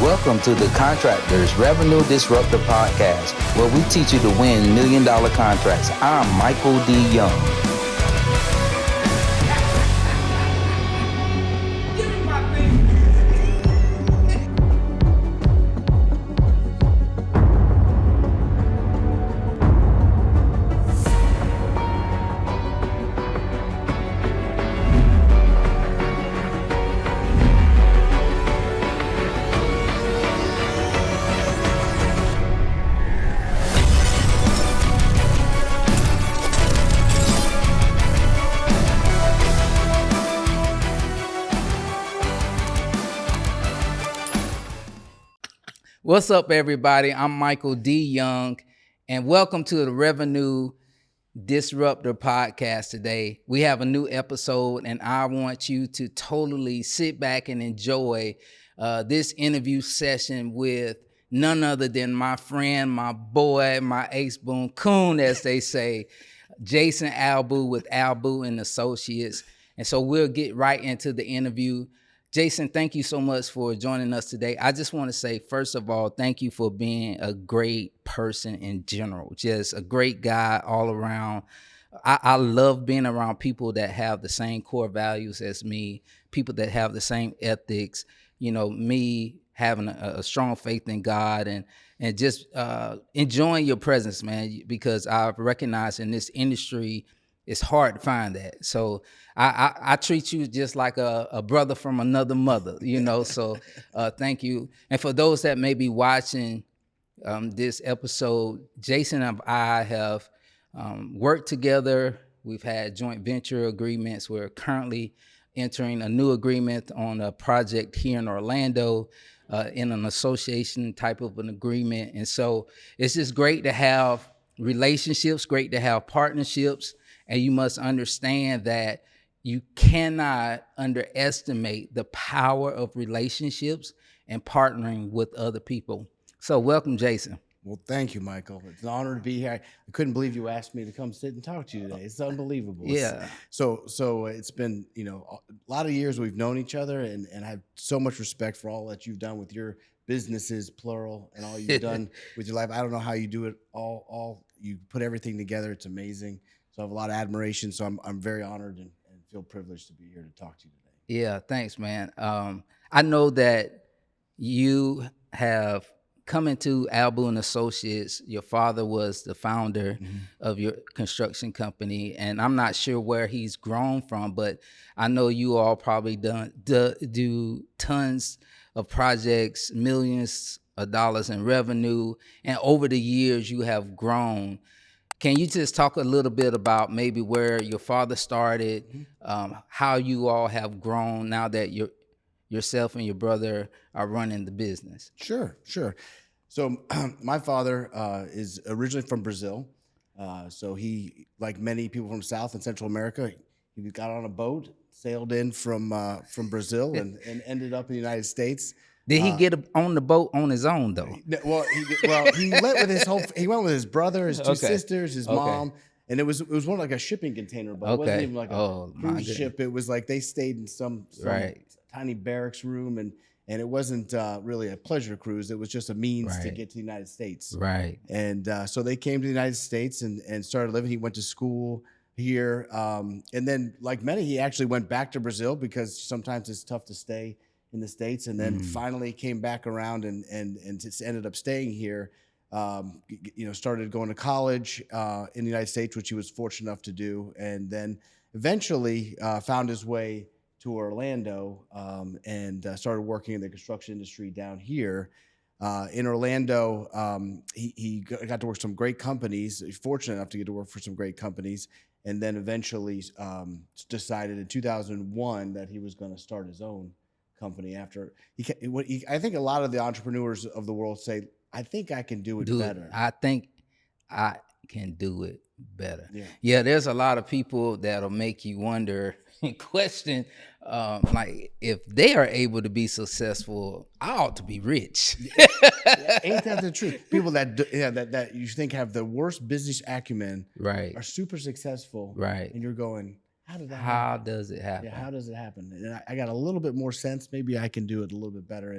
Welcome to the Contractors Revenue Disruptor Podcast, where we teach you to win $1 million contracts. I'm Michael D. Young. What's up, everybody? I'm Michael D. Young, and welcome to the Revenue Disruptor Podcast today. We have a new episode, and I want you to totally sit back and enjoy this interview session with none other than my friend, my boy, my ace-boon coon, as they say, Jason Albu with Albu and Associates. And so we'll get right into the interview. Jason, thank you so much for joining us today. I just want to say, first of all, thank you for being a great person in general, just a great guy all around. I love being around people that have the same core values as me, people that have the same ethics, you know, me having a strong faith in God and just enjoying your presence, man, because I've recognized in this industry, it's hard to find that. So I treat you just like a brother from another mother, you know, so thank you. And for those that may be watching this episode, Jason and I have worked together. We've had joint venture agreements. We're currently entering a new agreement on a project here in Orlando in an association type of an agreement. And so it's just great to have relationships, great to have partnerships. And you must understand that you cannot underestimate the power of relationships and partnering with other people. So welcome, Jason. Well, thank you, Michael. It's an honor to be here. I couldn't believe you asked me to come sit and talk to you today. It's unbelievable. Yeah. So it's been, you know, a lot of years we've known each other, and I have so much respect for all that you've done with your businesses, plural, and all you've done with your life. I don't know how you do it all. You put everything together. It's amazing. So I have a lot of admiration. So I'm very honored and feel privileged to be here to talk to you today. Yeah, thanks, man. I know that you have come into Albu and Associates. Your father was the founder of your construction company, and I'm not sure where he's grown from, but I know you all probably do tons of projects, millions of dollars in revenue, and over the years you have grown. Can you just talk a little bit about maybe where your father started, how you all have grown now that yourself and your brother are running the business? Sure. So my father is originally from Brazil. So he, like many people from South and Central America, he got on a boat, sailed in from Brazil and ended up in the United States. Did he get on the boat on his own though? Well, he went with he went with his brother, his two sisters, his mom, and it was more like a shipping container boat. It wasn't even like a cruise ship. It was like they stayed in some tiny barracks room, and it wasn't really a pleasure cruise. It was just a means to get to the United States. Right. And so they came to the United States and started living. He went to school here, and then like many, he actually went back to Brazil because sometimes it's tough to stay in the States, and then finally came back around and just ended up staying here. Started going to college in the United States, which he was fortunate enough to do, and then eventually found his way to Orlando and started working in the construction industry down here. In Orlando, he got to work for some great companies. He's fortunate enough to get to work for some great companies, and then eventually decided in 2001 that he was going to start his own company after I think a lot of the entrepreneurs of the world say, I think I can do it better. I think I can do it better. Yeah, there's a lot of people that'll make you wonder and question, like, if they are able to be successful, I ought to be rich. Ain't that the truth? People that you think have the worst business acumen are super successful. Right. And you're going, how does it happen? Yeah, how does it happen? And I got a little bit more sense. Maybe I can do it a little bit better.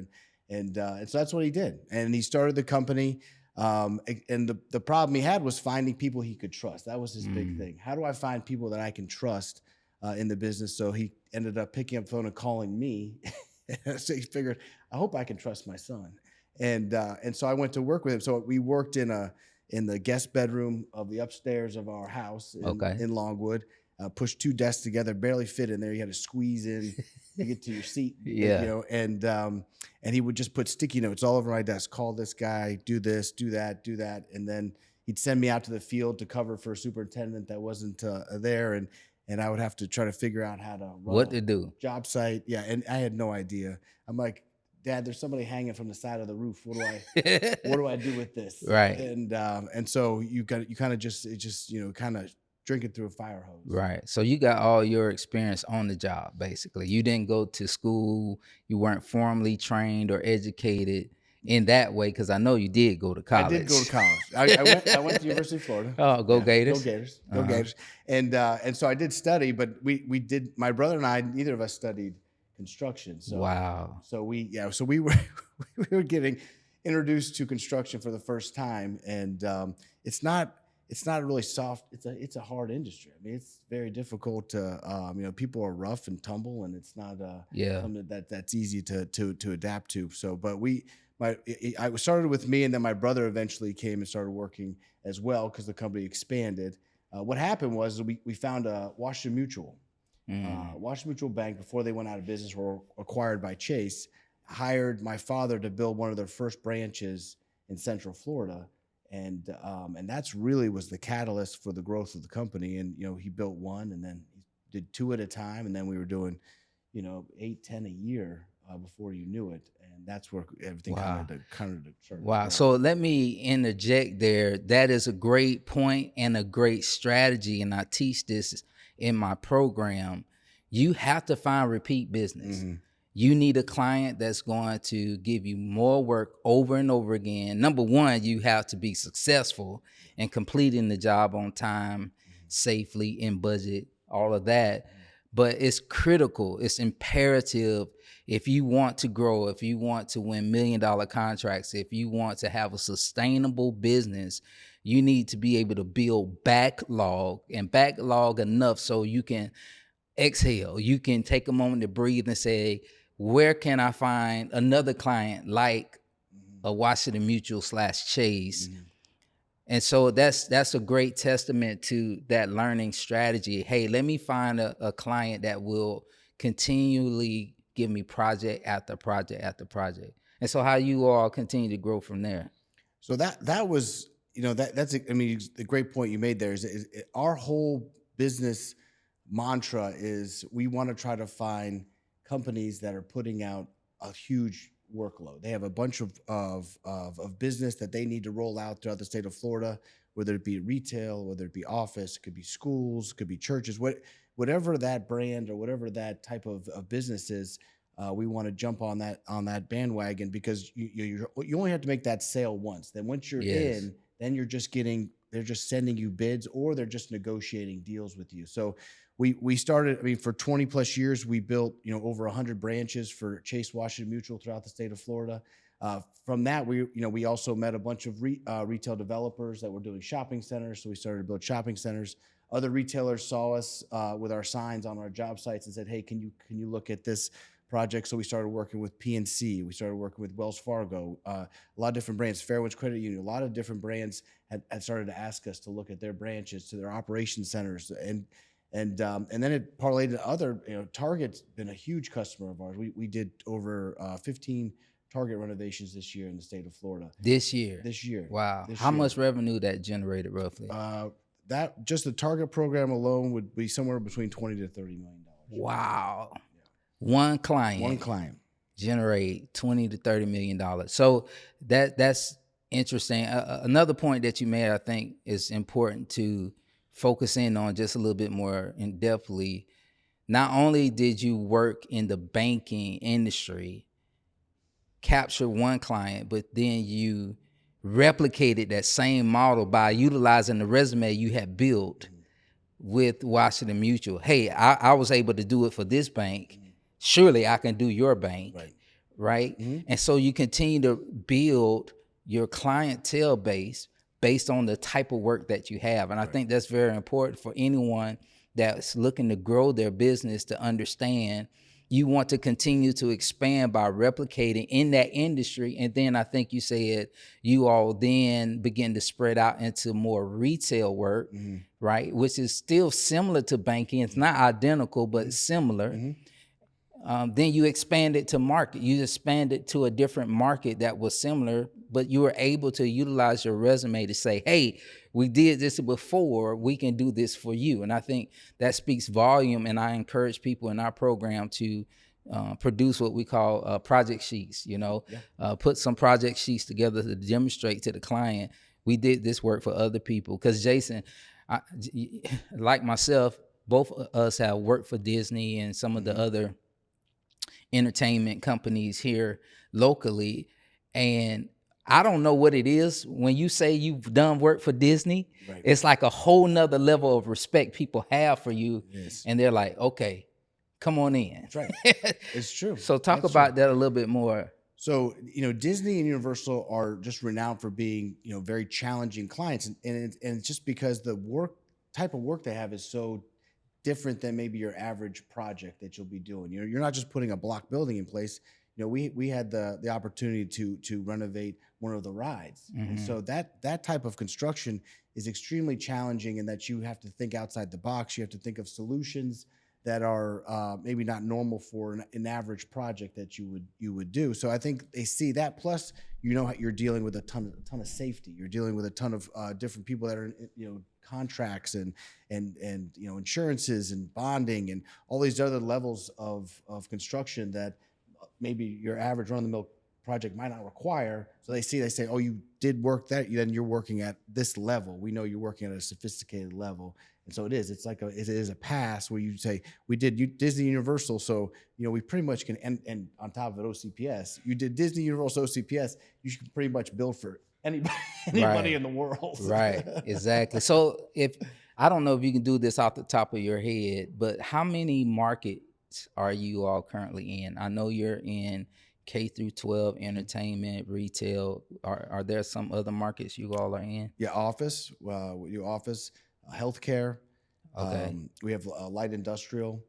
And so that's what he did. And he started the company. And the problem he had was finding people he could trust. That was his big thing. How do I find people that I can trust in the business? So he ended up picking up the phone and calling me. So he figured, I hope I can trust my son. And so I went to work with him. So we worked in the guest bedroom of the upstairs of our house in Longwood. Pushed 2 desks together, barely fit in there. You had to squeeze in to get to your seat. Yeah. And he would just put sticky notes all over my desk. Call this guy, do this, do that, and then he'd send me out to the field to cover for a superintendent that wasn't there, and I would have to try to figure out how to run What to do. job site. Yeah, and I had no idea. I'm like, Dad, there's somebody hanging from the side of the roof. What do I do with this? Right. And so you kind of just kind of drinking through a fire hose. Right. So you got all your experience on the job, basically. You didn't go to school. You weren't formally trained or educated in that way, because I know you did go to college. I did go to college. I went to University of Florida. Oh, go Gators. Go Gators. Go Gators. And so I did study, but we did, my brother and I, neither of us studied construction. So, wow. So we were getting introduced to construction for the first time. And it's not really soft. It's a hard industry. I mean, it's very difficult to, people are rough and tumble, and it's not something that's easy to adapt to. So, but I started with me, and then my brother eventually came and started working as well because the company expanded. What happened was we found a Washington Mutual. Washington Mutual Bank, before they went out of business, were acquired by Chase, hired my father to build one of their first branches in Central Florida. And that's really was the catalyst for the growth of the company. And, he built one, and then he did 2 at a time. And then we were doing, 8, 10 a year before you knew it. And that's where everything kind of started. Wow. So let me interject there. That is a great point and a great strategy. And I teach this in my program. You have to find repeat business. Mm-hmm. You need a client that's going to give you more work over and over again. Number one, you have to be successful in completing the job on time, safely, in budget, all of that. But it's critical. It's imperative if you want to grow, if you want to win $1 million contracts, if you want to have a sustainable business, you need to be able to build backlog enough so you can exhale. You can take a moment to breathe and say, where can I find another client like a Washington Mutual / Chase? Mm-hmm. And so that's a great testament to that learning strategy. Hey, let me find a client that will continually give me project after project after project. And so how you all continue to grow from there? So that was, the great point you made there is our whole business mantra is we want to try to find companies that are putting out a huge workload. They have a bunch of business that they need to roll out throughout the state of Florida, whether it be retail, whether it be office, it could be schools, it could be churches, whatever that brand or whatever that type of business is. We want to jump on that bandwagon because you only have to make that sale once. Then once you're in, then they're just sending you bids, or they're just negotiating deals with you. So we started, for 20 plus years, we built, over 100 branches for Chase Washington Mutual throughout the state of Florida. From that, we also met a bunch of retail developers that were doing shopping centers. So we started to build shopping centers. Other retailers saw us with our signs on our job sites and said, hey, can you look at this project? So we started working with PNC. We started working with Wells Fargo, a lot of different brands, Fairwinds Credit Union, a lot of different brands had started to ask us to look at their branches, to their operation centers. And then it parlayed to other, Target's been a huge customer of ours. We did over 15 Target renovations this year in the state of Florida. This year? Wow. How much revenue that generated roughly? That just the Target program alone would be somewhere between $20 to $30 million. Wow. Yeah. One client generate $20 to $30 million. So that's interesting. Another point that you made, I think, is important to focus in on just a little bit more in depthly. Not only did you work in the banking industry, capture one client, but then you replicated that same model by utilizing the resume you had built with Washington Mutual. Hey, I was able to do it for this bank. Surely I can do your bank. right? And so you continue to build your clientele base based on the type of work that you have. And I think that's very important for anyone that's looking to grow their business to understand you want to continue to expand by replicating in that industry. And then I think you said you all then begin to spread out into more retail work, right? Which is still similar to banking. It's not identical, but similar. Then you expand it to market. You expand it to a different market that was similar, but you were able to utilize your resume to say, hey, we did this before, we can do this for you. And I think that speaks volume. And I encourage people in our program to produce what we call project sheets, put some project sheets together to demonstrate to the client, we did this work for other people. Because Jason, like myself, both of us have worked for Disney and some of the other entertainment companies here locally. And I don't know what it is. When you say you've done work for Disney, it's like a whole nother level of respect people have for you. And they're like, okay, come on in. That's right. It's true. So talk about that a little bit more. So, Disney and Universal are just renowned for being, very challenging clients. And it's just because the type of work they have is so different than maybe your average project that you'll be doing. You're not just putting a block building in place. We had the opportunity to renovate one of the rides. And so that type of construction is extremely challenging, in that you have to think outside the box. You have to think of solutions that are maybe not normal for an average project that you would do. So I think they see that. Plus, you're dealing with a ton of safety. You're dealing with a ton of different people that are contracts and insurances and bonding and all these other levels of construction that maybe your average run-of-the-mill project might not require. So they say, oh, you did work that, then you're working at this level. We know you're working at a sophisticated level. And so it is a pass where you say, we did Disney Universal. So, we pretty much can, and on top of it, OCPS, you did Disney Universal OCPS, you should pretty much build for anybody in the world. Right, exactly. So I don't know if you can do this off the top of your head, but how many markets are you all currently in? I know you're in K through 12 entertainment, retail. Are there some other markets you all are in? Yeah, office. We do office, healthcare. Okay. We have light industrial.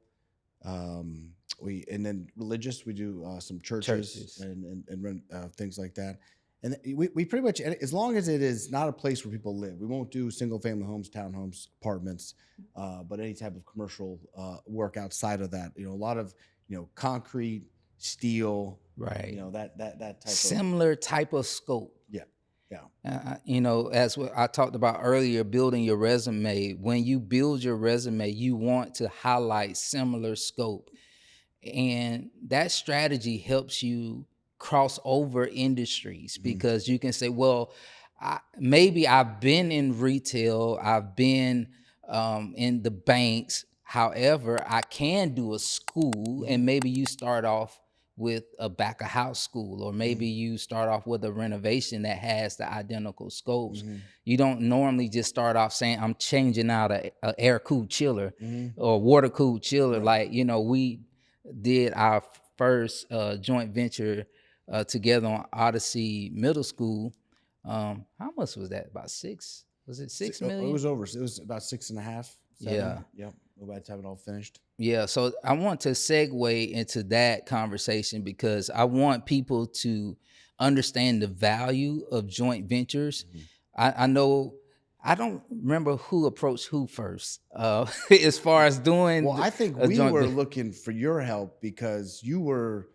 And then religious. We do some churches. and run things like that. And we pretty much, as long as it is not a place where people live, we won't do single family homes, townhomes, apartments, but any type of commercial work outside of that. A lot of concrete, steel. Right. That type similar type of scope. Yeah. As I talked about earlier, building your resume. When you build your resume, you want to highlight similar scope, and that strategy helps you cross over industries, because you can say, well, maybe I've been in retail, I've been in the banks. However, I can do a school, and maybe you start off with a back of house school, or maybe you start off with a renovation that has the identical scopes. You don't normally just start off saying, I'm changing out a air cooled chiller or water cooled chiller. Like, we did our first joint venture together on Odyssey Middle School. How much was that? About $6? Was it $6 million? It was over. It was about 6.5. 7. Yeah. Yep. We're about to have it all finished. Yeah. So I want to segue into that conversation, because I want people to understand the value of joint ventures. I know, I don't remember who approached who first as far as doing. Well, I think we were looking for your help, because you were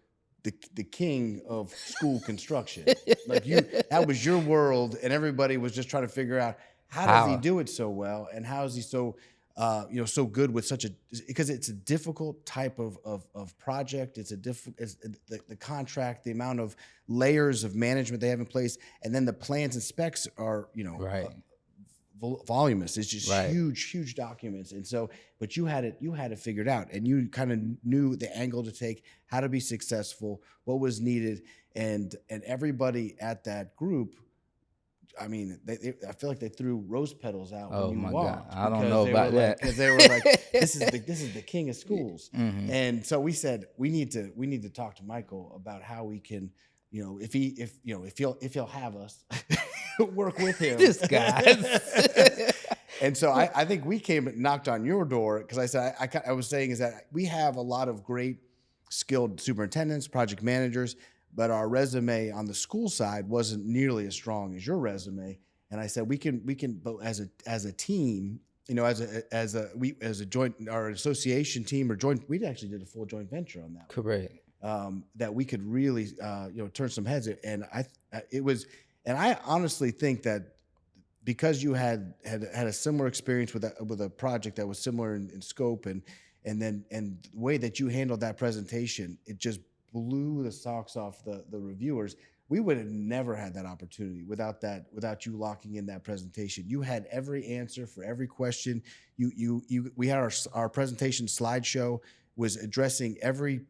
the king of school construction. That was your world, and everybody was just trying to figure out, how does he do it so well, and how is he so so good with because it's a difficult type of project. It's the contract, the amount of layers of management they have in place, and then the plans and specs are voluminous. It's just huge documents. And so, but you had it figured out, and you kind of knew the angle to take, how to be successful, what was needed, and everybody at that group I mean, I feel like they threw rose petals out when Oh you my God. walked I don't because know they were about like, that. because they were like, this is the king of schools. Mhm. And so we said we need to talk to Michael about how we can, if he'll have us work with him. This guy. And so I think we came and knocked on your door because I said I was saying is that we have a lot of great skilled superintendents, project managers, but our resume on the school side wasn't nearly as strong as your resume. And I said we can but as a team, as a joint, our association team or joint, we actually did a full joint venture on that. Correct. That we could really turn some heads. And I honestly think that because you had a similar experience with a project that was similar in scope and the way that you handled that presentation, it just blew the socks off the reviewers. We would have never had that opportunity without you locking in that presentation. You had every answer for every question. We had our presentation slideshow was addressing every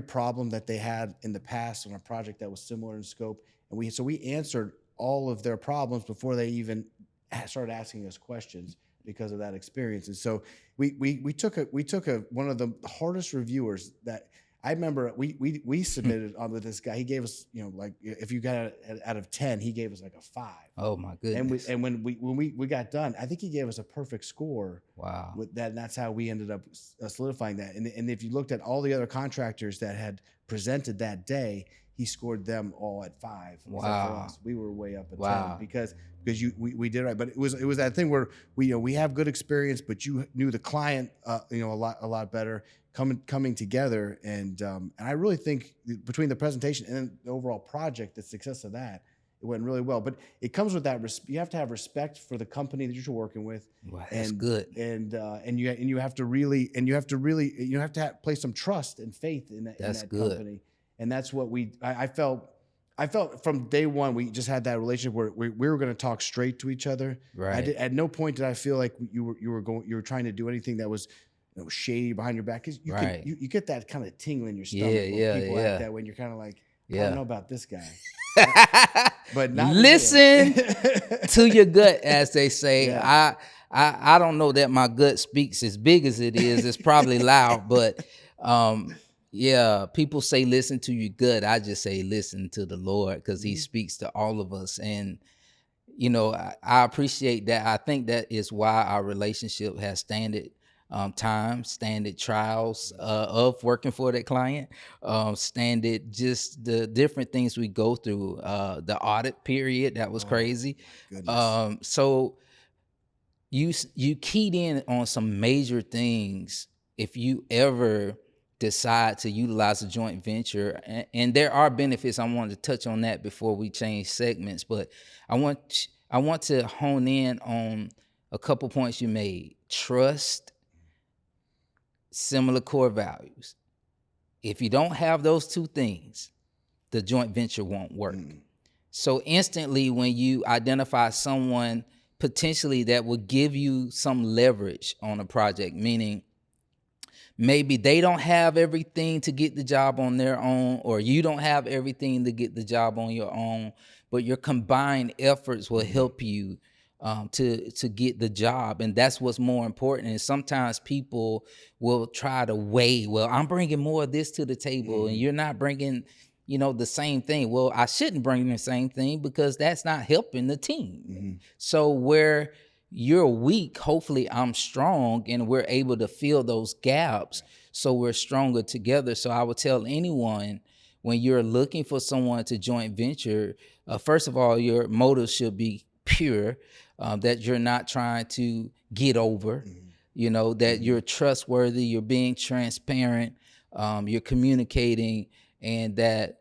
problem that they had in the past on a project that was similar in scope, and we answered all of their problems before they even started asking us questions because of that experience. And so we took one of the hardest reviewers that I remember we submitted on with this guy. He gave us, like if you got it out of 10, he gave us like a 5. Oh my goodness. And when we got done, I think he gave us a perfect score. Wow. With that, and that's how we ended up solidifying that. And if you looked at all the other contractors that had presented that day, he scored them all at 5. Wow. Except for us. We were way up at Wow. 10 because we did right. But it was that thing where we have good experience, but you knew the client a lot better coming together. And I really think between the presentation and the overall project, the success of that, it went really well. But it comes with that you have to have respect for the company that you're working with. Wow, that's good. And you have to place some trust and faith in that company. And that's what I felt from day one. We just had that relationship where we were going to talk straight to each other. Right. At no point did I feel like you were trying to do anything that was shady behind your back. Because you get that kind of tingle in your stomach when people act that when you're kind of like, I don't know about this guy. But not listen to your gut, as they say. Yeah. I don't know that my gut speaks as big as it is. It's probably loud, but people say listen to your gut. I just say listen to the Lord because He speaks to all of us. And I appreciate that. I think that is why our relationship has standard trials of working for that client, standard just the different things we go through, the audit period that was crazy. So you keyed in on some major things if you ever decide to utilize a joint venture, and there are benefits. I wanted to touch on that before we change segments, but I want to hone in on a couple points you made. Trust, similar core values. If you don't have those two things, the joint venture won't work. So instantly when you identify someone potentially that will give you some leverage on a project, meaning maybe they don't have everything to get the job on their own, or you don't have everything to get the job on your own, but your combined efforts will help you to get the job. And that's what's more important. And sometimes people will try to weigh, well, I'm bringing more of this to the table and you're not bringing, the same thing. Well, I shouldn't bring the same thing because that's not helping the team. So where you're weak, hopefully I'm strong and we're able to fill those gaps so we're stronger together. So I would tell anyone, when you're looking for someone to joint venture, first of all, your motive should be pure, that you're not trying to get over, that you're trustworthy, you're being transparent, you're communicating, and that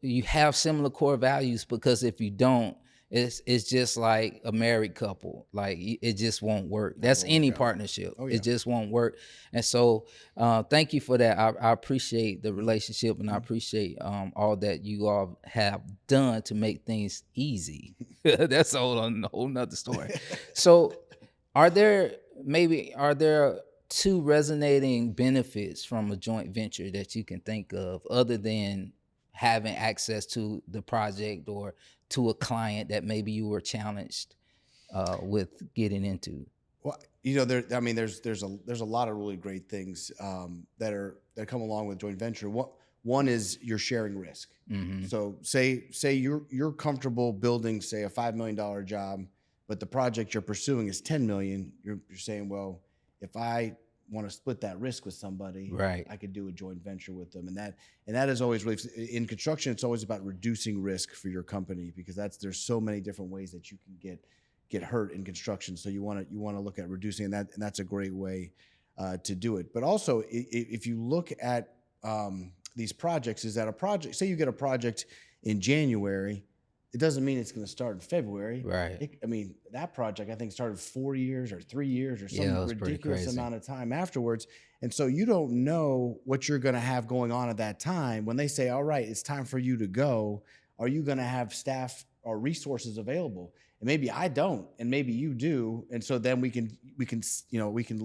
you have similar core values, because if you don't, it's just like a married couple. Like it just won't work. That's any partnership. It just won't work. And so thank you for that. I appreciate the relationship, and I appreciate all that you all have done to make things easy. That's a whole nother story. So are there two resonating benefits from a joint venture that you can think of, other than having access to the project or to a client that maybe you were challenged with getting into? Well, there's a lot of really great things that come along with joint venture. One is you're sharing risk. Mm-hmm. So say you're comfortable building, say, a $5 million job, but the project you're pursuing is 10 million. You're saying, well, if I want to split that risk with somebody, Right. I could do a joint venture with them, and that is always really, in construction, it's always about reducing risk for your company, because there's so many different ways that you can get hurt in construction. So you want to look at reducing that, and that's a great way to do it. But also, if you look at these projects, is that a project, say you get a project in January, it doesn't mean it's going to start in February. Right. That project, I think, started 4 years or 3 years or some ridiculous amount of time afterwards. And so you don't know what you're going to have going on at that time. When they say, all right, it's time for you to go, are you going to have staff or resources available? And maybe I don't, and maybe you do. And so then we can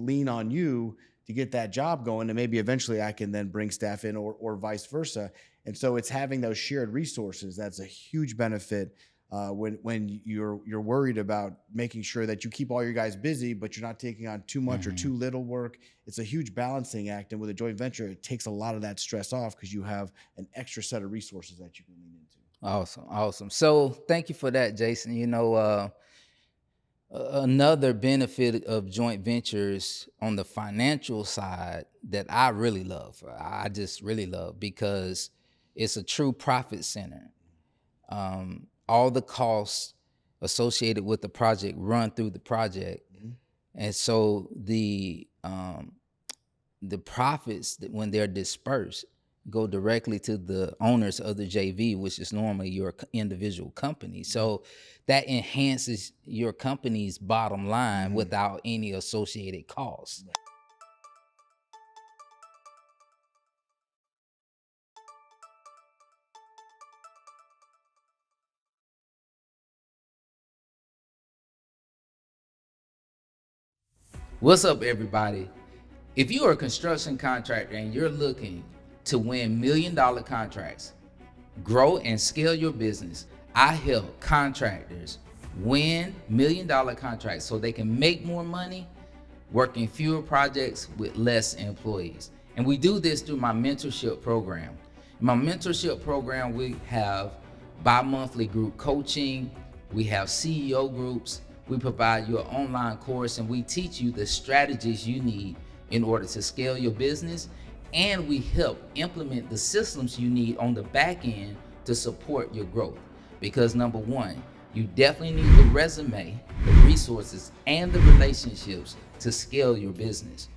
lean on you to get that job going, and maybe eventually I can then bring staff in, or vice versa. And so it's having those shared resources that's a huge benefit when you're worried about making sure that you keep all your guys busy, but you're not taking on too much or too little work. It's a huge balancing act, and with a joint venture, it takes a lot of that stress off because you have an extra set of resources that you can lean into. Awesome. So thank you for that, Jason. Another benefit of joint ventures on the financial side that I really love, I just really love, because it's a true profit center. All the costs associated with the project run through the project. Mm-hmm. And so the profits, that when they're dispersed, go directly to the owners of the JV, which is normally your individual company. So that enhances your company's bottom line without any associated costs. What's up, everybody? If you are a construction contractor and you're looking to win $1 million contracts, grow and scale your business, I help contractors win $1 million contracts so they can make more money working fewer projects with less employees. And we do this through my mentorship program. In my mentorship program, we have bi-monthly group coaching, we have CEO groups, we provide you an online course, and we teach you the strategies you need in order to scale your business, and we help implement the systems you need on the back end to support your growth. Because number one, you definitely need the resume, the resources, and the relationships to scale your business.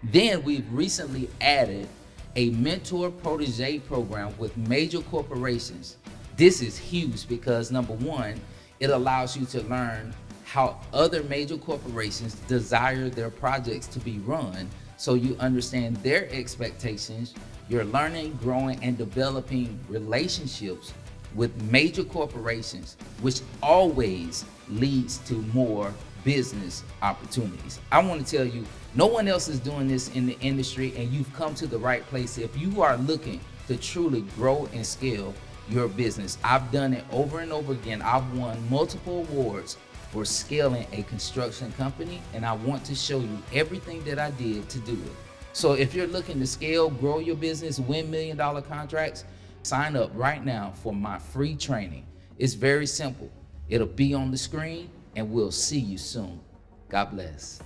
Then we've recently added a mentor protege program with major corporations. This is huge because number one, it allows you to learn how other major corporations desire their projects to be run, so you understand their expectations. You're learning, growing, and developing relationships with major corporations, which always leads to more business opportunities. I want to tell you, no one else is doing this in the industry, and you've come to the right place if you are looking to truly grow and scale your business. I've done it over and over again. I've won multiple awards for scaling a construction company, and I want to show you everything that I did to do it. So if you're looking to scale, grow your business, win $1 million contracts, sign up right now for my free training. It's very simple. It'll be on the screen, and we'll see you soon. God bless.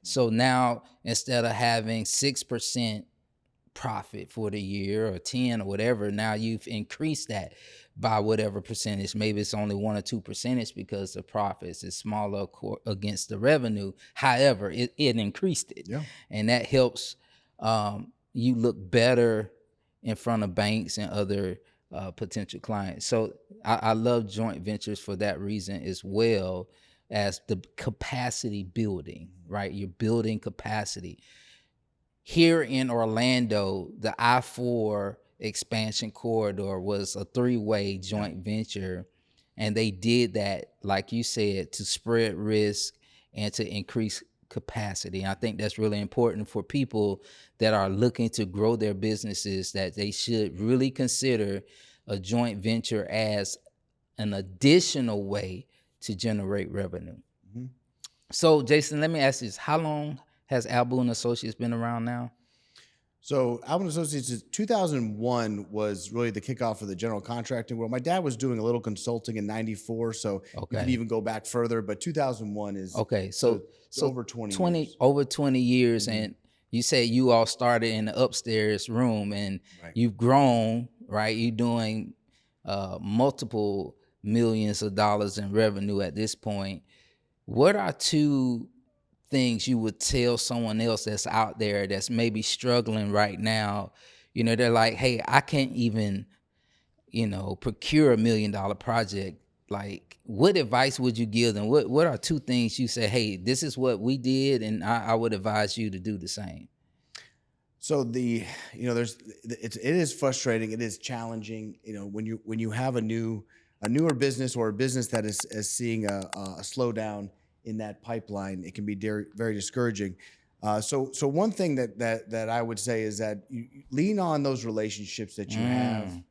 So now, instead of having 6% profit for the year, or 10 or whatever, now you've increased that by whatever percentage. Maybe it's only 1 or 2% because the profits is smaller against the revenue. However, it increased it. Yeah. And that helps you look better in front of banks and other potential clients. So I love joint ventures for that reason, as well as the capacity building, right? You're building capacity. Here in Orlando, the I-4 expansion corridor was a 3-way joint venture. And they did that, like you said, to spread risk and to increase capacity. I think that's really important for people that are looking to grow their businesses, that they should really consider a joint venture as an additional way to generate revenue. Mhm. So, Jason, let me ask you this. How long has Albu and Associates been around now? So Albu and Associates, 2001 was really the kickoff of the general contracting world. My dad was doing a little consulting in 94, so you can Okay. even go back further, but 2001 is Okay. So over 20 years. over 20 years. Mhm. And you say you all started in the upstairs room and Right. you've grown, right? You're doing multiple millions of dollars in revenue at this point. What are two things you would tell someone else that's out there that's maybe struggling right now? You know, they're like, hey, I can't even, procure $1 million project. Like, what advice would you give them? What are two things you say, hey, this is what we did, and I would advise you to do the same? So it is frustrating. It is challenging. When you have a newer business or a business that is seeing a slowdown in that pipeline, it can be very discouraging. So one thing that I would say is that you lean on those relationships that you have.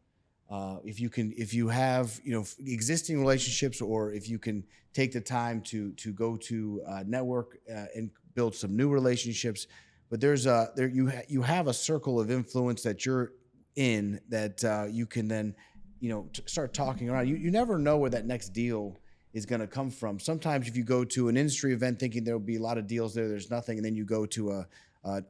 If you have existing relationships, or if you can take the time to go to network and build some new relationships. But you have a circle of influence that you're in that you can then start talking around. You never know where that next deal is going to come from. Sometimes if you go to an industry event thinking there'll be a lot of deals there's nothing, and then you go to a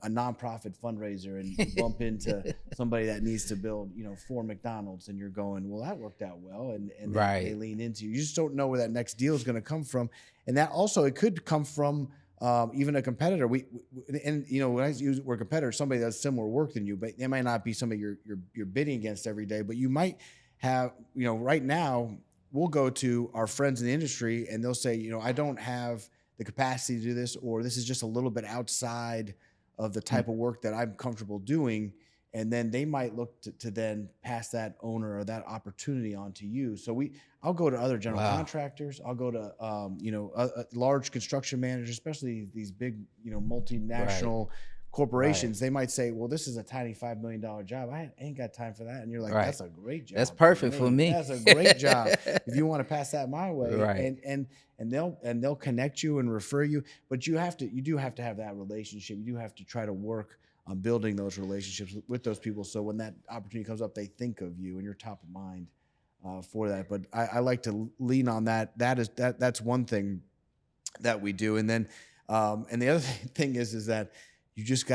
nonprofit fundraiser and you bump into somebody that needs to build 4 McDonald's, and you're going, well, that worked out well, and Right. they lean into you. You just don't know where that next deal is going to come from, and that also it could come from even a competitor. When I use the word competitor, somebody that does similar work than you, but they might not be somebody you're bidding against every day, but you might have, right now we'll go to our friends in the industry and they'll say, I don't have the capacity to do this, or this is just a little bit outside of the type of work that I'm comfortable doing. And then they might look to then pass that owner or that opportunity on to you. So I'll go to other general contractors. I'll go to large construction managers, especially these big multinational corporations. They might say, well, this is a tiny $5 million job. I ain't got time for that. And you're like, that's a great job. That's perfect for me. That's a great job. If you want to pass that my way, Right. and they'll connect you and refer you. But you do have to have that relationship. You do have to try to work on building those relationships with those people, so when that opportunity comes up, they think of you and you're top of mind for that. But I like to lean on that. That's one thing that we do. And then and the other thing is that you just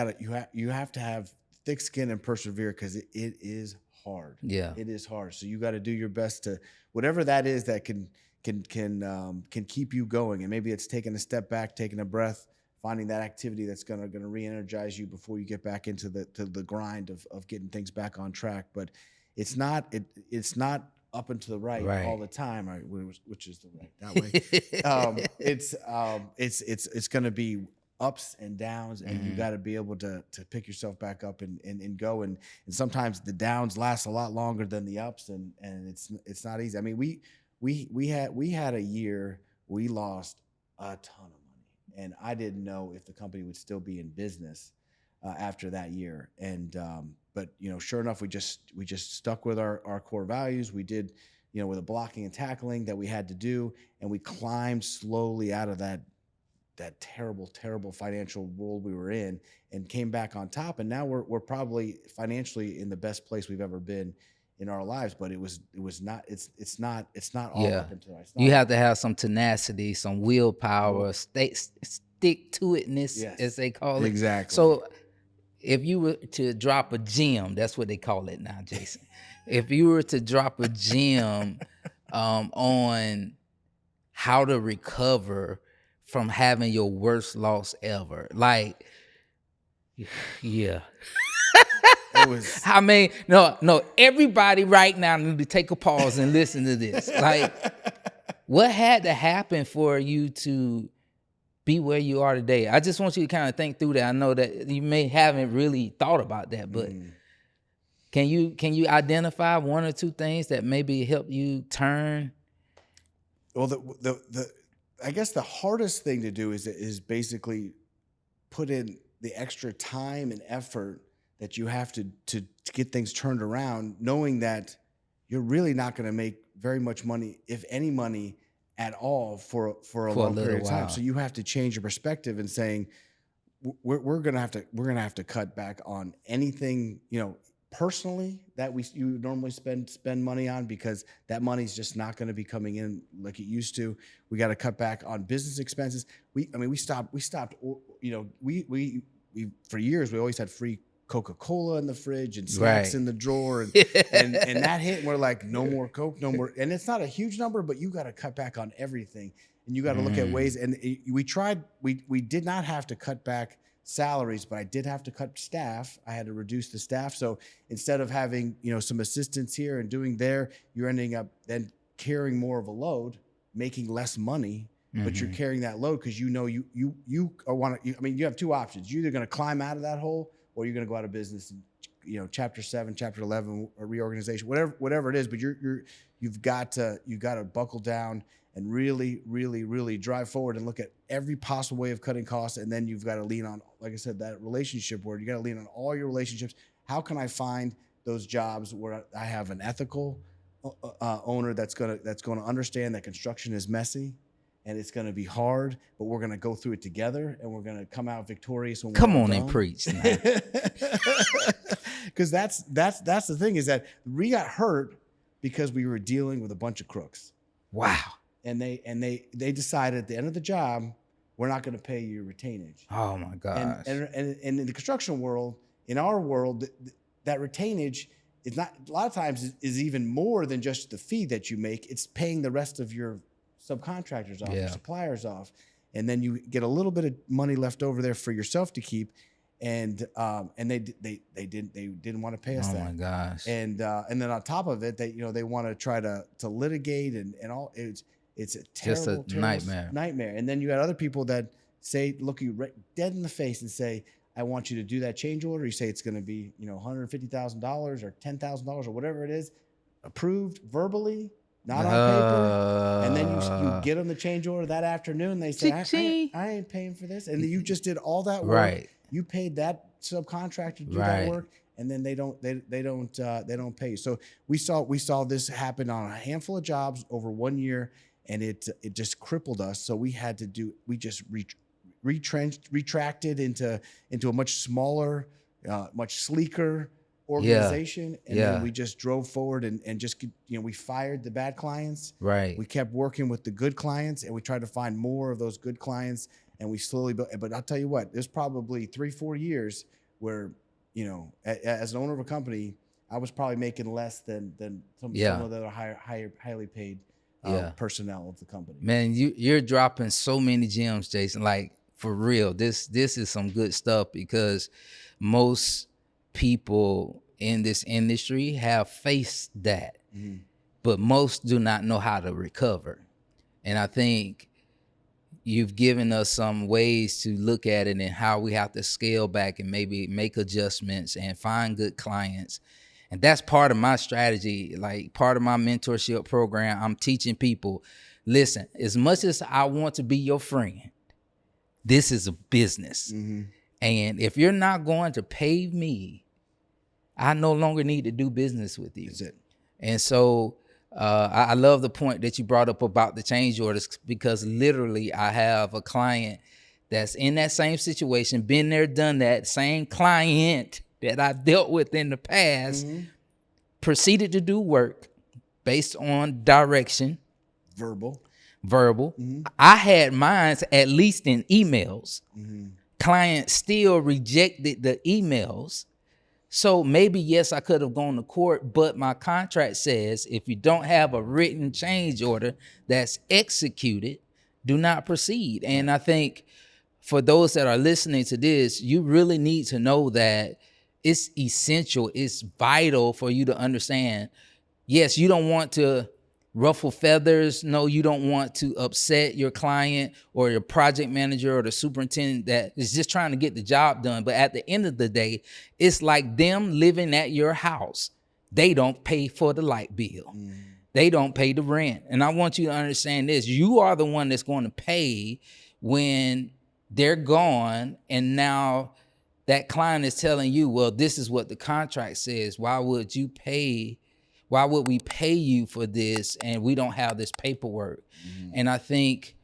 you have to have thick skin and persevere, because it is hard. Yeah, it is hard. So you got to do your best to whatever that is that can keep you going. And maybe it's taking a step back, taking a breath, finding that activity that's gonna re-energize you before you get back into the grind of getting things back on track. But it's not up and to the right all the time, right? Which is the right that way. It's gonna be ups and downs, and you got to be able to pick yourself back up and go. And sometimes the downs last a lot longer than the ups, and it's not easy. I mean, we had a year we lost a ton of money, and I didn't know if the company would still be in business after that year. And but sure enough, we just stuck with our core values. We did with the blocking and tackling that we had to do, and we climbed slowly out of that terrible financial world we were in, and came back on top. And now we're probably financially in the best place we've ever been in our lives. But it's not all up until you have to have some tenacity, some willpower, stick to itness, as they call it. Exactly. So if you were to drop a gem, that's what they call it now, Jason. If you were to drop a gem on how to recover from having your worst loss ever, like, yeah. It was. I mean, no, everybody right now need to take a pause and listen to this. Like, what had to happen for you to be where you are today? I just want you to kind of think through that. I know that you haven't really thought about that, but can you identify one or two things that maybe help you turn? Well, I guess the hardest thing to do is basically put in the extra time and effort that you have to get things turned around, knowing that you're really not going to make very much money, if any money at all, for a long period of time. So you have to change your perspective and saying, we're gonna have to cut back on anything, personally that you normally spend money on, because that money's just not going to be coming in like it used to. We got to cut back on business expenses. We stopped. We for years we always had free Coca-Cola in the fridge and snacks in the drawer, and that hit, and we're like, no more Coke, no more. And it's not a huge number, but you got to cut back on everything, and you got to look at ways. And we tried. We did not have to cut back salaries, but I did have to cut staff. I had to reduce the staff. So instead of having some assistants here and doing there, you're ending up then carrying more of a load, making less money. But you're carrying that load because you have two options. You're either going to climb out of that hole, or you're going to go out of business. And, Chapter 7, Chapter 11, a reorganization, whatever it is. But you've got to buckle down and really, really, really drive forward and look at every possible way of cutting costs. And then you've got to lean on, like I said, that relationship word. You got to lean on all your relationships. How can I find those jobs where I have an ethical owner that's going to understand that construction is messy and it's going to be hard, but we're going to go through it together and we're going to come out victorious when Come we're on done. and preach. Because that's the thing, is that we got hurt because we were dealing with a bunch of crooks. Wow. And they decided at the end of the job, we're not going to pay you retainage. Oh my gosh. And in the construction world, in our world, that retainage is not, a lot of times is even more than just the fee that you make. It's paying the rest of your subcontractors off, your suppliers off. And then you get a little bit of money left over there for yourself to keep. And they didn't want to pay us that. Oh my gosh. And then on top of it, they want to try to litigate and all. It's a terrible, just a nightmare. And then you got other people that say, look you right dead in the face and say, I want you to do that change order. You say it's going to be, $150,000 or $10,000 or whatever it is, approved verbally, not on paper. And then you get them the change order that afternoon. They say, I ain't paying for this. And you just did all that work. Right. You paid that subcontractor to do that work, and then they don't pay you. So we saw this happen on a handful of jobs over 1 year, and it just crippled us. So we just retracted into a much smaller, much sleeker organization. And then we just drove forward and just, we fired the bad clients. Right. We kept working with the good clients, and we tried to find more of those good clients, and we slowly built. But I'll tell you what, there's probably 3-4 years where, as an owner of a company, I was probably making less than some of the other highly paid personnel of the company. Man, you're dropping so many gems, Jason. Like, for real, this is some good stuff, because most people in this industry have faced that, but most do not know how to recover. And I think you've given us some ways to look at it and how we have to scale back and maybe make adjustments and find good clients. And that's part of my strategy. Like, part of my mentorship program, I'm teaching people, listen, as much as I want to be your friend, this is a business. And if you're not going to pay me, I no longer need to do business with you. That's it. And so I love the point that you brought up about the change orders, because literally I have a client that's in that same situation, been there, done that. Same client that I dealt with in the past, proceeded to do work based on direction. Verbal. I had mine at least in emails. Client still rejected the emails. So maybe, yes, I could have gone to court, but my contract says if you don't have a written change order that's executed, do not proceed. And I think for those that are listening to this, you really need to know that it's essential, it's vital for you to understand. Yes, you don't want to ruffle feathers. No, you don't want to upset your client or your project manager or the superintendent that is just trying to get the job done. But at the end of the day, it's like them living at your house. They don't pay for the light bill. They don't pay the rent. And I want you to understand this. You are the one that's going to pay when they're gone, and now that client is telling you, well, this is what the contract says. Why would we pay you for this and we don't have this paperwork? Mm-hmm. And I think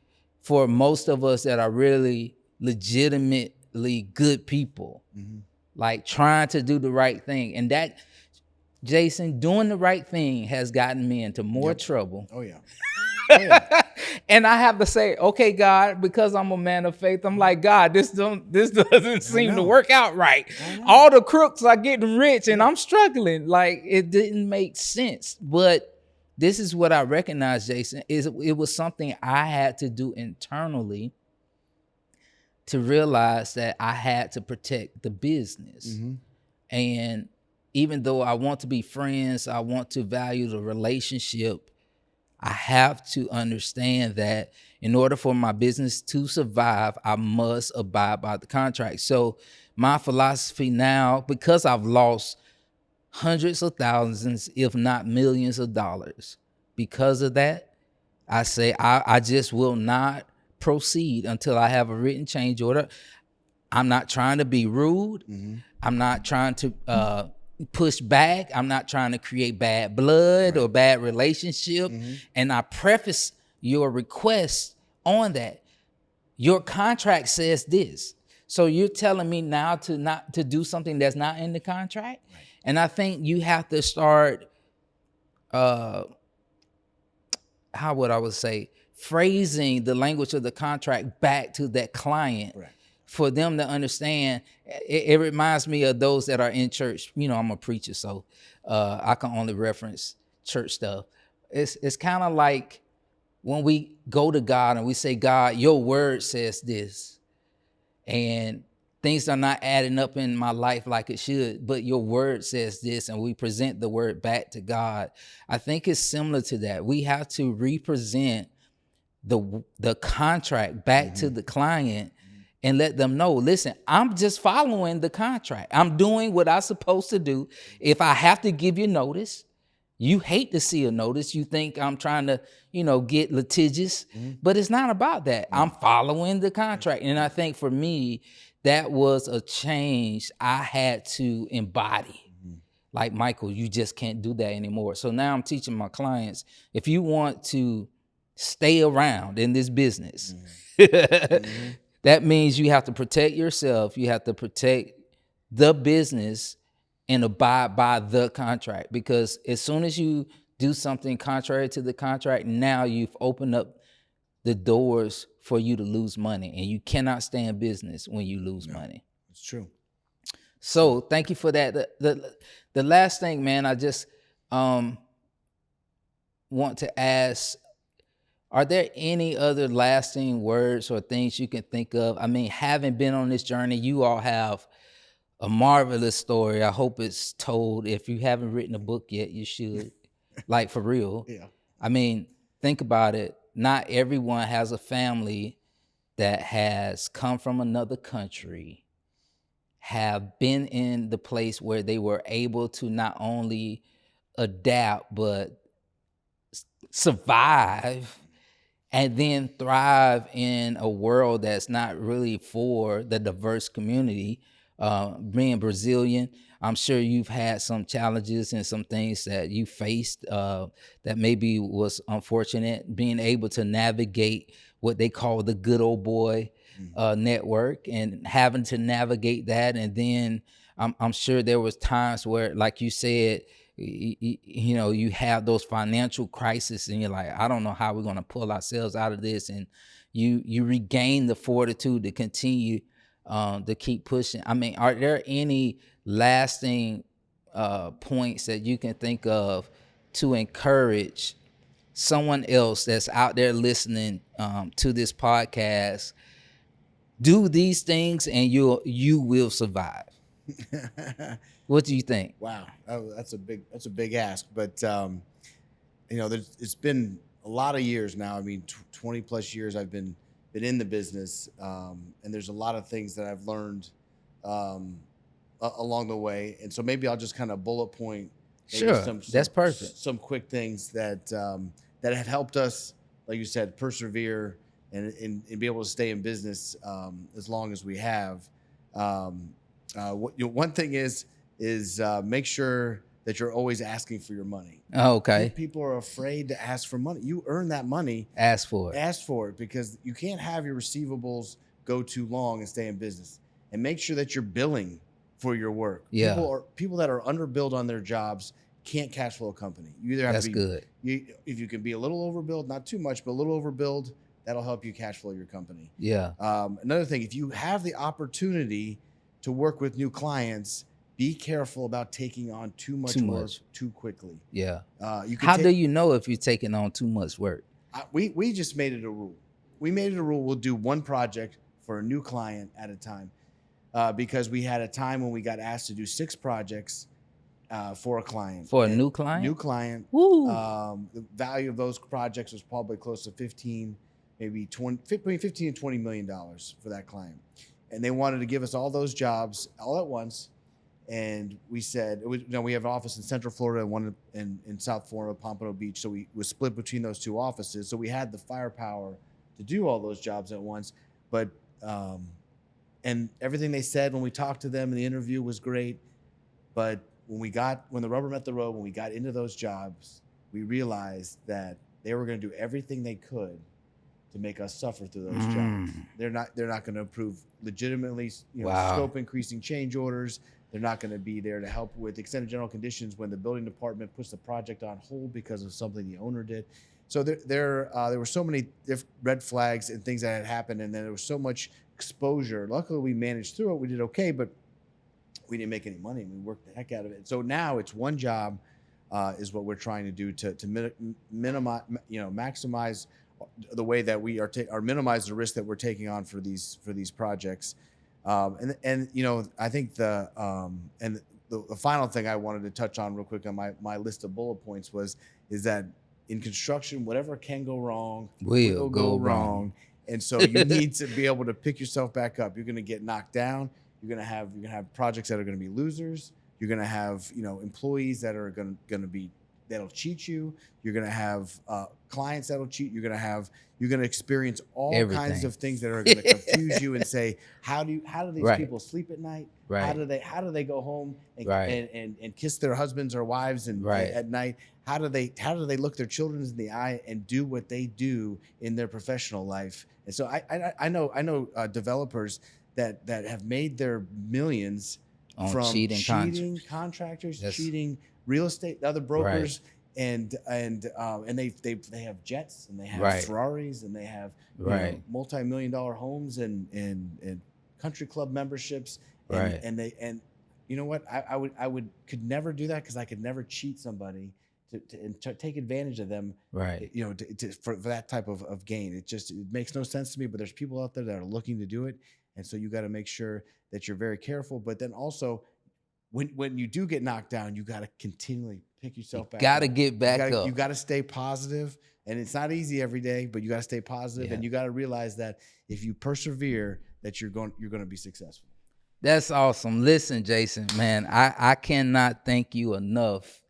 for most of us that are really legitimately good people, mm-hmm. like trying to do the right thing, and that, Jason, doing the right thing has gotten me into more trouble. Oh yeah. And I have to say, okay, God, because I'm a man of faith, I'm like, God, this doesn't seem to work out right. All the crooks are getting rich and I'm struggling. Like, it didn't make sense. But this is what I recognize, Jason, is it was something I had to do internally to realize that I had to protect the business. Mm-hmm. And even though I want to be friends, I want to value the relationship, I have to understand that in order for my business to survive, I must abide by the contract. So my philosophy now, because I've lost hundreds of thousands, if not millions of dollars, because of that, I say I just will not proceed until I have a written change order. I'm not trying to be rude. Mm-hmm. I'm not trying to push back. I'm not trying to create bad blood or bad relationship. Mm-hmm. And I preface your request on that. Your contract says this. So you're telling me now to not to do something that's not in the contract? Right. And I think you have to start how would I say phrasing the language of the contract back to that client. Right. For them to understand. It reminds me of those that are in church. You know, I'm a preacher, so I can only reference church stuff. It's kind of like when we go to God and we say, God, your word says this, and things are not adding up in my life like it should, but your word says this, and we present the word back to God. I think it's similar to that. We have to represent the contract back to the client and let them know, listen, I'm just following the contract. I'm doing what I'm supposed to do. If I have to give you notice, you hate to see a notice. You think I'm trying to, get litigious, but it's not about that. I'm following the contract. And I think for me, that was a change I had to embody. Like, Michael, you just can't do that anymore. So now I'm teaching my clients, if you want to stay around in this business, that means you have to protect yourself. You have to protect the business and abide by the contract. Because as soon as you do something contrary to the contract, now you've opened up the doors for you to lose money. And you cannot stay in business when you lose money. It's true. So thank you for that. The last thing, man, I just want to ask, are there any other lasting words or things you can think of? I mean, having been on this journey, you all have a marvelous story. I hope it's told. If you haven't written a book yet, you should. Like, for real. Yeah. I mean, think about it. Not everyone has a family that has come from another country, have been in the place where they were able to not only adapt, but survive and then thrive in a world that's not really for the diverse community. Being Brazilian, I'm sure you've had some challenges and some things that you faced that maybe was unfortunate. Being able to navigate what they call the good old boy network and having to navigate that. And then I'm sure there was times where, like you said, you have those financial crises and you're like, I don't know how we're going to pull ourselves out of this. And you regain the fortitude to continue to keep pushing. I mean, are there any lasting points that you can think of to encourage someone else that's out there listening to this podcast? Do these things and you will survive. What do you think? Wow, that's a big ask, but it's been a lot of years now. I mean, 20 plus years I've been in the business, and there's a lot of things that I've learned along the way. And so maybe I'll just kind of bullet point. Sure, that's perfect. Some quick things that have helped us, like you said, persevere and be able to stay in business as long as we have. One thing is make sure that you're always asking for your money. Okay. People are afraid to ask for money. You earn that money. Ask for it. Ask for it, because you can't have your receivables go too long and stay in business. And make sure that you're billing for your work. Yeah. People that are underbilled on their jobs can't cash flow a company. You either have That's to be good. if you can be a little overbilled, not too much, but a little overbilled, that'll help you cash flow your company. Yeah. Another thing, if you have the opportunity to work with new clients, be careful about taking on too much work too quickly. Yeah. How do you know if you're taking on too much work? We just made it a rule. We made it a rule. We'll do one project for a new client at a time, because we had a time when we got asked to do 6 projects for a client. For a new client? New client. Woo. The value of those projects was probably close to 15, maybe 20, between 15 and $20 million for that client. And they wanted to give us all those jobs all at once. And we said, we have an office in Central Florida and one in South Florida, Pompano Beach. So we was split between those 2 offices. So we had the firepower to do all those jobs at once. But and everything they said when we talked to them in the interview was great. But when the rubber met the road, when we got into those jobs, we realized that they were going to do everything they could to make us suffer through those jobs. They're not going to approve legitimately, scope increasing change orders. They're not going to be there to help with extended general conditions when the building department puts the project on hold because of something the owner did. So there were so many red flags and things that had happened, and then there was so much exposure. Luckily, we managed through it. We did okay, but we didn't make any money. We worked the heck out of it. So now it's one job is what we're trying to do to minimize, maximize the way that we are minimize the risk that we're taking on for these projects. I think the final thing I wanted to touch on real quick on my list of bullet points is that in construction, whatever can go wrong will go wrong. And so you need to be able to pick yourself back up. You're going to get knocked down. You're going to have projects that are going to be losers. You're going to have, employees that are going to that'll cheat you. You're going to have clients that'll cheat. You're going to experience all kinds of things that are going to confuse you and say, how do these people sleep at night? Right. How do they go home and kiss their husbands or wives at night? How do they look their children in the eye and do what they do in their professional life? And so I know developers that have made their millions from cheating contractors, cheating real estate, other brokers, and they have jets and they have Ferraris and they have multi-million-dollar homes and country club memberships, and you know what, I could never do that, because I could never cheat somebody to take advantage of them, for that type of gain. It makes no sense to me. But there's people out there that are looking to do it, and so you got to make sure that you're very careful. But then also, when you do get knocked down, you got to continually pick yourself back up. Got to get back up. You got to stay positive, and it's not easy every day, but you got to stay positive, and you got to realize that if you persevere, that you're going to be successful. That's awesome. Listen, Jason, man, I cannot thank you enough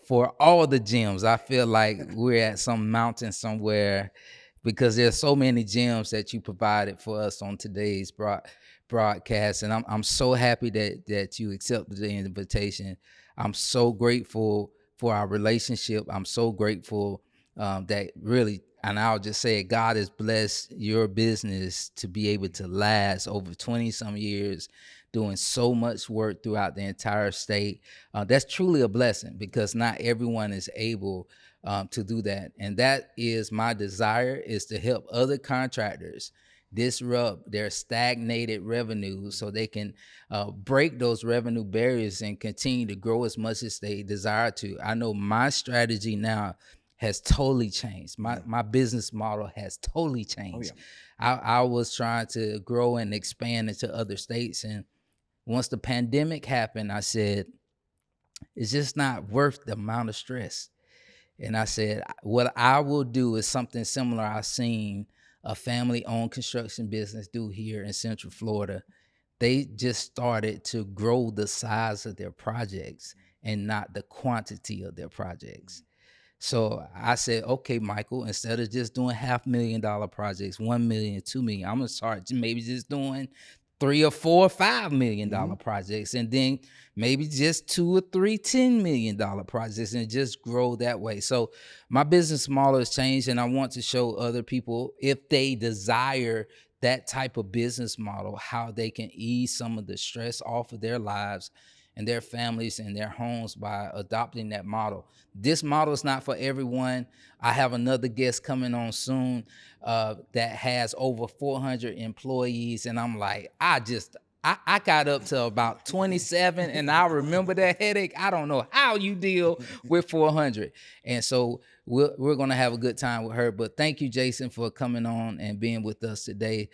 for all the gems. I feel like we're at some mountain somewhere, because there's so many gems that you provided for us on today's broadcast. And I'm so happy that you accepted the invitation. I'm so grateful for our relationship. I'm so grateful that really, and I'll just say it, God has blessed your business to be able to last over 20 some years, doing so much work throughout the entire state. That's truly a blessing, because not everyone is able to do that. And that is my desire, is to help other contractors disrupt their stagnated revenue so they can break those revenue barriers and continue to grow as much as they desire to. I know my strategy now has totally changed. My business model has totally changed. I was trying to grow and expand into other states, and once the pandemic happened, I said, it's just not worth the amount of stress. And I said, what I will do is something similar I've seen a family-owned construction business do here in Central Florida. They just started to grow the size of their projects and not the quantity of their projects. So I said, okay, Michael, instead of just doing $500,000 projects, 1 million, 2 million, I'm gonna start maybe just doing 3 or 4 or $5 million projects, and then maybe just 2 or 3 $10 million projects, and just grow that way. So my business model has changed, and I want to show other people, if they desire that type of business model, how they can ease some of the stress off of their lives and their families and their homes by adopting that model. This model is not for everyone. I have another guest coming on soon that has over 400 employees, and I'm like, I got up to about 27, and I remember that headache. I don't know how you deal with 400. And so we're going to have a good time with her. But thank you, Jason, for coming on and being with us today.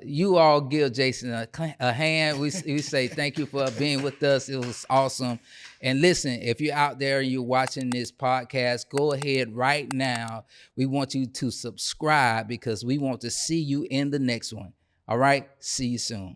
You all give Jason a hand. We say thank you for being with us. It was awesome. And listen, if you're out there and you're watching this podcast, go ahead right now. We want you to subscribe because we want to see you in the next one. All right? See you soon.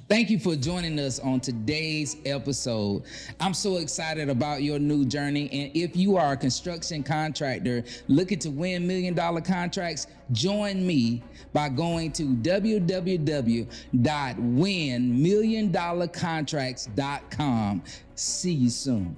Thank you for joining us on today's episode. I'm so excited about your new journey. And if you are a construction contractor looking to win $1 million contracts, join me by going to www.winmilliondollarcontracts.com. See you soon.